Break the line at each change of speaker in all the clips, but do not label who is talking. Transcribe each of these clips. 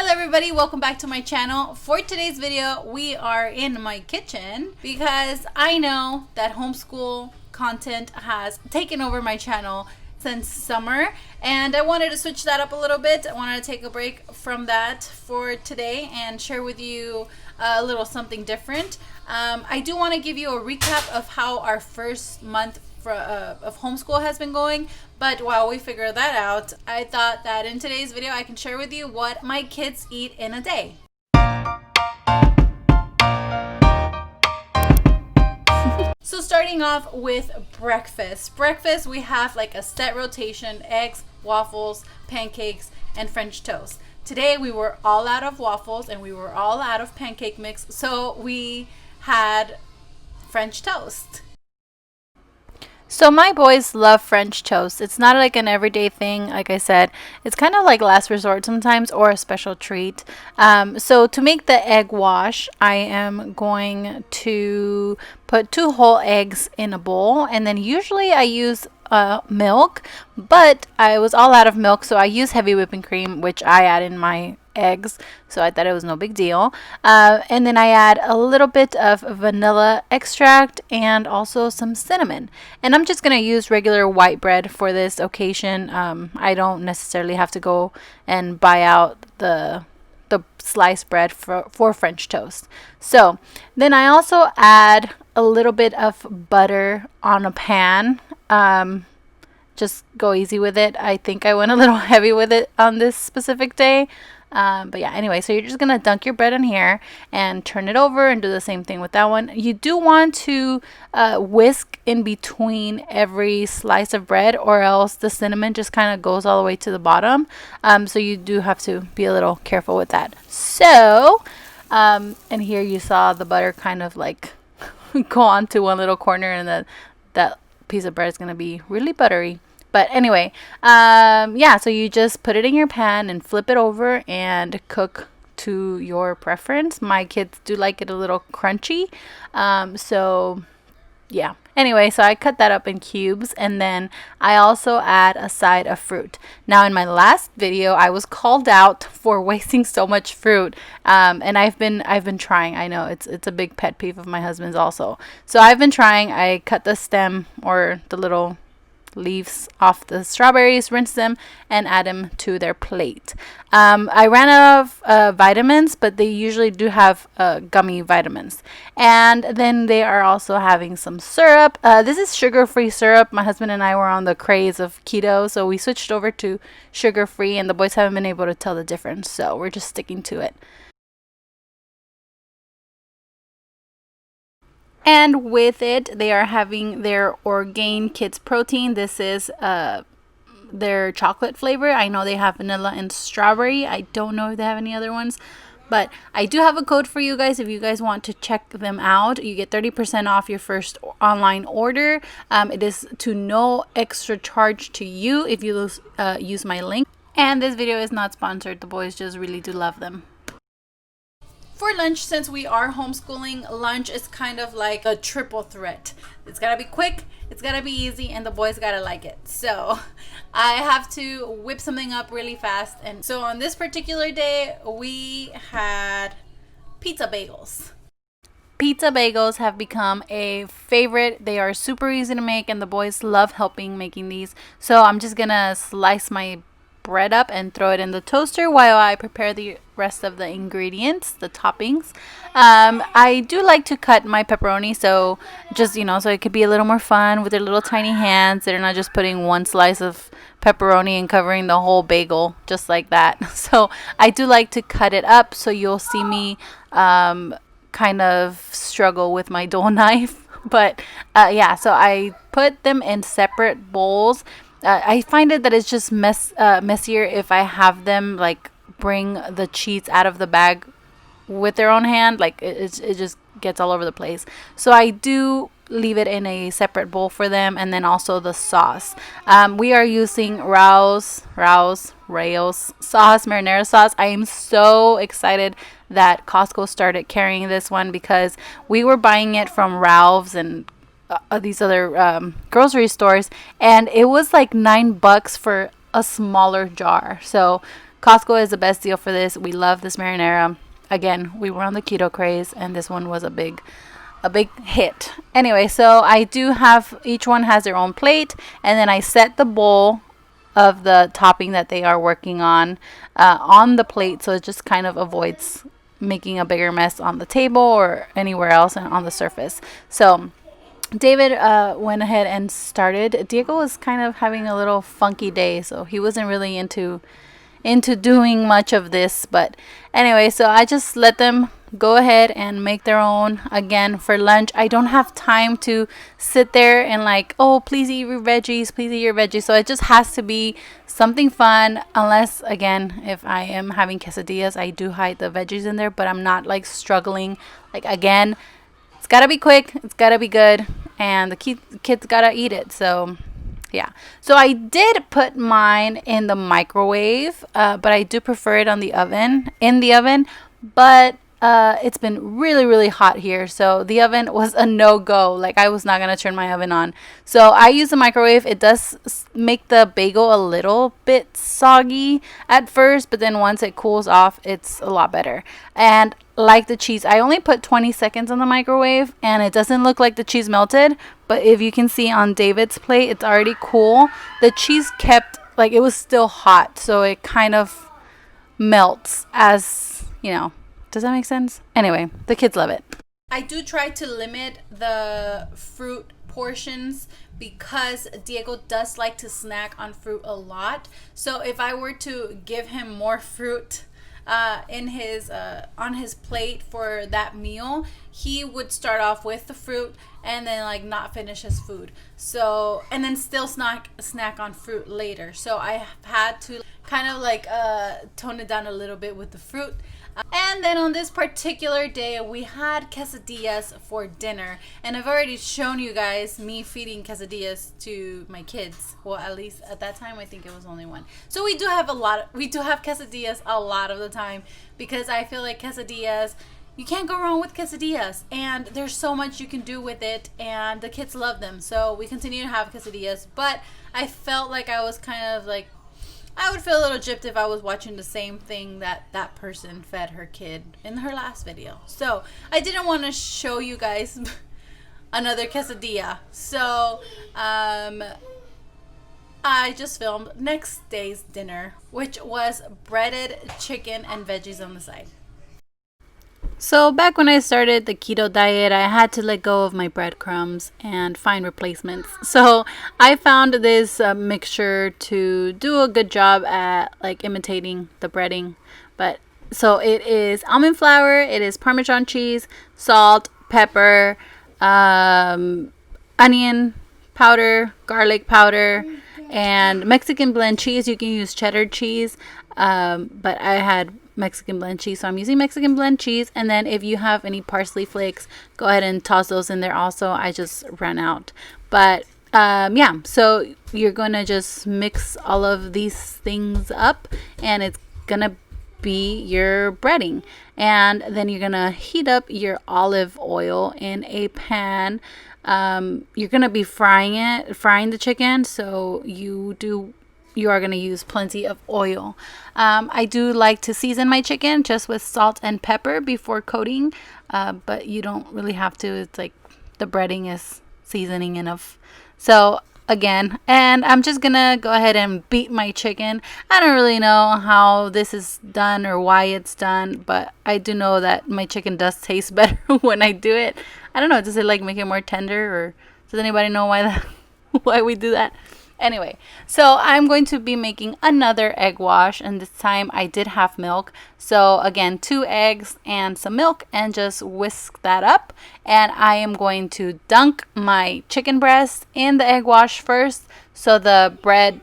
Hello everybody, welcome back to my channel. For today's video, we are in my kitchen because I know that homeschool content has taken over my channel since summer, and I wanted to switch that up a little bit. I wanted to take a break from that for today and share with you a little something different. I do want to give you a recap of how our first month of homeschool has been going, but while we figure that out, I thought that in today's video I can share with you what my kids eat in a day. So starting off with breakfast. Breakfast, we have like a set rotation: eggs, waffles, pancakes, and French toast. Today we were all out of waffles and we were all out of pancake mix, so we had French toast. So my boys love French toast. It's not like an everyday thing. Like I said, it's kind of like last resort sometimes, or a special treat. So to make the egg wash, I am going to put 2 whole eggs in a bowl, and then usually I use milk, but I was all out of milk, so I use heavy whipping cream, which I add in my eggs, so I thought it was no big deal. And then I add a little bit of vanilla extract and also some cinnamon, and I'm just gonna use regular white bread for this occasion. I don't necessarily have to go and buy out the sliced bread for French toast. So then I also add a little bit of butter on a pan. Just go easy with it. I think I went a little heavy with it on this specific day. But yeah, anyway, so you're just going to dunk your bread in here and turn it over and do the same thing with that one. You do want to whisk in between every slice of bread, or else the cinnamon just kind of goes all the way to the bottom. So you do have to be a little careful with that. So, and here you saw the butter kind of like go onto one little corner, and that piece of bread is going to be really buttery. But anyway, yeah, so you just put it in your pan and flip it over and cook to your preference. My kids do like it a little crunchy. So yeah. Anyway, so I cut that up in cubes, and then I also add a side of fruit. Now, in my last video, I was called out for wasting so much fruit, and I've been trying. I know it's a big pet peeve of my husband's also. So I've been trying. I cut the stem, or the little leaves off the strawberries, rinse them, and add them to their plate. I ran out of vitamins, but they usually do have gummy vitamins. And then they are also having some syrup. This is sugar-free syrup. My husband and I were on the craze of keto, so we switched over to sugar-free, and the boys haven't been able to tell the difference, so we're just sticking to it. And with it, they are having their Orgain Kids Protein. This is their chocolate flavor. I know they have vanilla and strawberry. I don't know if they have any other ones, but I do have a code for you guys if you guys want to check them out. You get 30% off your first online order. It is to no extra charge to you if you use my link. And this video is not sponsored. The boys just really do love them. For lunch, since we are homeschooling, lunch is kind of like a triple threat. It's gotta be quick, it's gotta be easy, and the boys gotta like it. So I have to whip something up really fast. And so on this particular day, we had pizza bagels. Pizza bagels have become a favorite. They are super easy to make, and the boys love helping making these. So I'm just gonna slice my bread up and throw it in the toaster while I prepare the rest of the ingredients, the toppings. I do like to cut my pepperoni, so just, so it could be a little more fun with their little tiny hands. They're not just putting one slice of pepperoni and covering the whole bagel just like that. So I do like to cut it up, so you'll see me kind of struggle with my dull knife. But yeah, so I put them in separate bowls. I find it that it's just messier if I have them like bring the cheese out of the bag with their own hand. Like it just gets all over the place. So I do leave it in a separate bowl for them, and then also the sauce. We are using Rao's sauce, marinara sauce. I am so excited that Costco started carrying this one, because we were buying it from Ralph's and these other grocery stores, and it was like $9 for a smaller jar. So Costco is the best deal for this. We love this marinara. Again, we were on the keto craze, and this one was a big hit. Anyway, so I do have, each one has their own plate, and then I set the bowl of the topping that they are working on the plate, so it just kind of avoids making a bigger mess on the table or anywhere else and on the surface. So David went ahead and started. Diego was kind of having a little funky day, so he wasn't really into doing much of this. But anyway, so I just let them go ahead and make their own. Again, for lunch, I don't have time to sit there and like, oh, please eat your veggies, please eat your veggies. So it just has to be something fun, unless, again, if I am having quesadillas, I do hide the veggies in there, but I'm not like struggling. Like, again, it's gotta be quick, it's gotta be good, and the kids gotta eat it. So yeah, so I did put mine in the microwave, but I do prefer it in the oven. But it's been really, really hot here, so the oven was a no-go. Like, I was not gonna turn my oven on. So I use the microwave. It does make the bagel a little bit soggy at first, but then once it cools off, it's a lot better. And like the cheese, I only put 20 seconds on the microwave, and it doesn't look like the cheese melted, but if you can see on David's plate, it's already cool. The cheese kept, like, it was still hot, so it kind of melts as, you know. Does that make sense? Anyway, the kids love it. I do try to limit the fruit portions because Diego does like to snack on fruit a lot. So if I were to give him more fruit in his on his plate for that meal, he would start off with the fruit and then like not finish his food. So, and then still snack on fruit later. So I have had to kind of like tone it down a little bit with the fruit. And then on this particular day, we had quesadillas for dinner. And I've already shown you guys me feeding quesadillas to my kids. Well, at least at that time, I think it was only one. So we do have quesadillas a lot of the time, because I feel like quesadillas, you can't go wrong with quesadillas. And there's so much you can do with it, and the kids love them. So we continue to have quesadillas. But I felt like I was kind of like, I would feel a little gypped if I was watching the same thing that person fed her kid in her last video. So I didn't want to show you guys another quesadilla. So I just filmed next day's dinner, which was breaded chicken and veggies on the side. So back when I started the keto diet, I had to let go of my breadcrumbs and find replacements. So I found this mixture to do a good job at like imitating the breading. But so it is almond flour, it is Parmesan cheese, salt, pepper, onion powder, garlic powder, and Mexican blend cheese. You can use cheddar cheese, but I had Mexican blend cheese, so I'm using Mexican blend cheese. And then if you have any parsley flakes, go ahead and toss those in there also. I just ran out. But yeah, so you're gonna just mix all of these things up, and it's gonna be your breading. And then you're gonna heat up your olive oil in a pan. You're gonna be frying the chicken, so you are going to use plenty of oil. I do like to season my chicken just with salt and pepper before coating, but you don't really have to. It's like the breading is seasoning enough. So again, and I'm just going to go ahead and beat my chicken. I don't really know how this is done or why it's done, but I do know that my chicken does taste better when I do it. I don't know, does it like make it more tender, or does anybody know why we do that? Anyway, so I'm going to be making another egg wash, and this time I did have milk. So again, 2 eggs and some milk, and just whisk that up. And I am going to dunk my chicken breast in the egg wash first, so the breading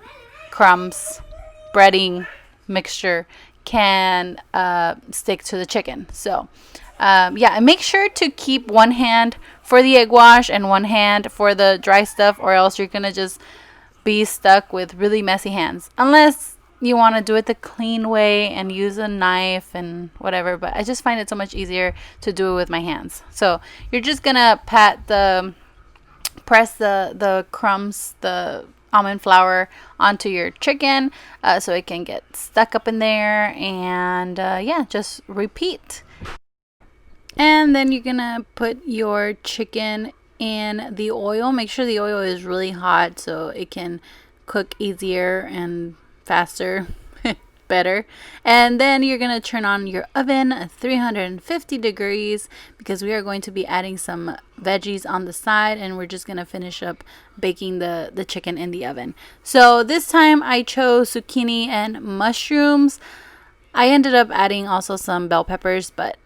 mixture can stick to the chicken. So yeah, and make sure to keep one hand for the egg wash and one hand for the dry stuff, or else you're gonna just be stuck with really messy hands, unless you want to do it the clean way and use a knife and whatever. But I just find it so much easier to do it with my hands. So you're just gonna press the crumbs, the almond flour onto your chicken so it can get stuck up in there, and yeah, just repeat. And then you're gonna put your chicken in the oil. Make sure the oil is really hot so it can cook easier and faster. Better. And then you're going to turn on your oven at 350 degrees because we are going to be adding some veggies on the side, and we're just going to finish up baking the chicken in the oven. So this time I chose zucchini and mushrooms. I ended up adding also some bell peppers, but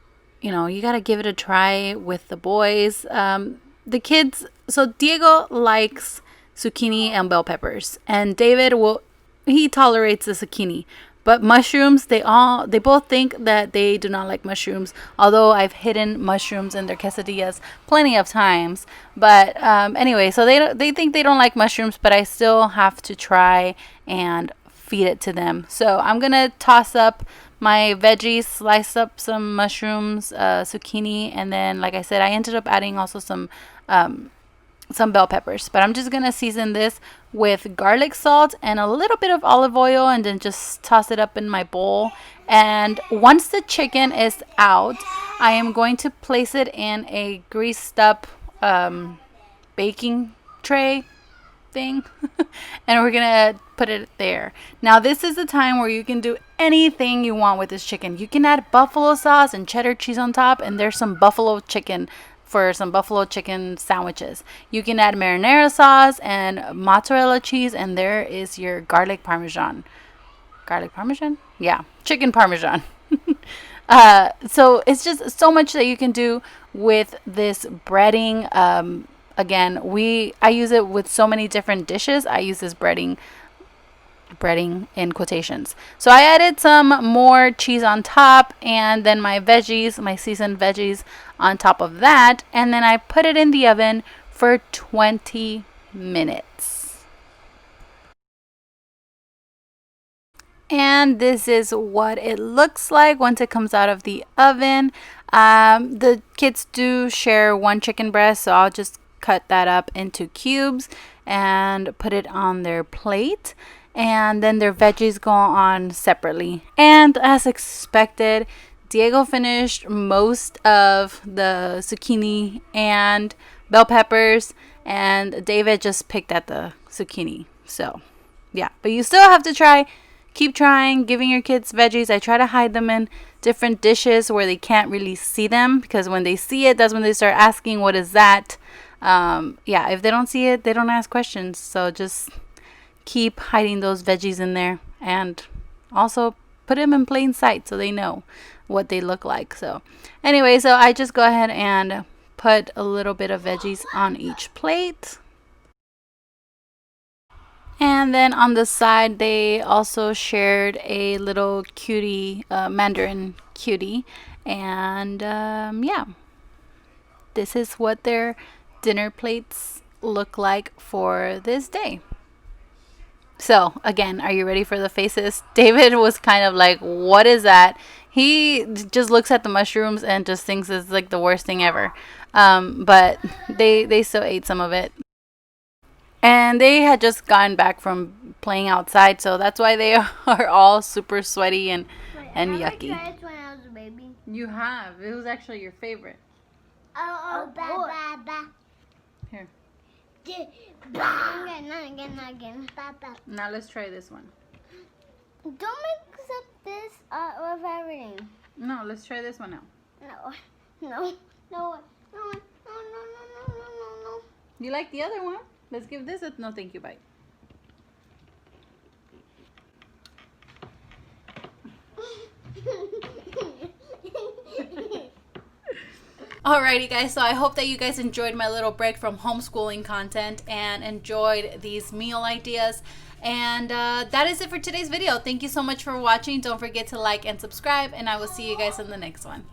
you know, you got to give it a try with the boys. The kids, so Diego likes zucchini and bell peppers, and David he tolerates the zucchini. But mushrooms, they both think that they do not like mushrooms. Although I've hidden mushrooms in their quesadillas plenty of times. But anyway, so they think they don't like mushrooms, but I still have to try and feed it to them. So I'm gonna toss up my veggies, slice up some mushrooms, zucchini, and then, like I said, I ended up adding also some bell peppers. But I'm just gonna season this with garlic salt and a little bit of olive oil, and then just toss it up in my bowl. And once the chicken is out, I am going to place it in a greased up baking tray thing and we're gonna put it there. Now this is the time where you can do anything you want with this chicken. You can add buffalo sauce and cheddar cheese on top, and there's some buffalo chicken for some buffalo chicken sandwiches. You can add marinara sauce and mozzarella cheese, and there is your garlic parmesan. Garlic parmesan? Yeah, chicken parmesan. So it's just so much that you can do with this breading. Again, I use it with so many different dishes. I use this breading in quotations. So I added some more cheese on top, and then my veggies, my seasoned veggies on top of that, and then I put it in the oven for 20 minutes. And this is what it looks like once it comes out of the oven. The kids do share one chicken breast, so I'll just cut that up into cubes and put it on their plate. And then their veggies go on separately. And as expected, Diego finished most of the zucchini and bell peppers, and David just picked at the zucchini. So, yeah. But you still have to try. Keep trying, giving your kids veggies. I try to hide them in different dishes where they can't really see them, because when they see it, that's when they start asking, what is that? Yeah, if they don't see it, they don't ask questions. So just keep hiding those veggies in there, and also put them in plain sight so they know what they look like. So anyway, so I just go ahead and put a little bit of veggies on each plate. And then on the side, they also shared a little cutie, mandarin cutie. And yeah, this is what their dinner plates look like for this day. So again, are you ready for the faces? David was kind of like, what is that? He just looks at the mushrooms and just thinks it's like the worst thing ever. But they still ate some of it. And they had just gotten back from playing outside, so that's why they are all super sweaty and yucky.
I tried it when I was a baby.
You have. It was actually your favorite. Here.
Not again.
Now let's try this one.
Don't mix up this with everything.
No, let's try this one now.
No.
You like the other one? Let's give this a no thank you bite. Alrighty guys, so I hope that you guys enjoyed my little break from homeschooling content and enjoyed these meal ideas. And that is it for today's video. Thank you so much for watching. Don't forget to like and subscribe, and I will see you guys in the next one.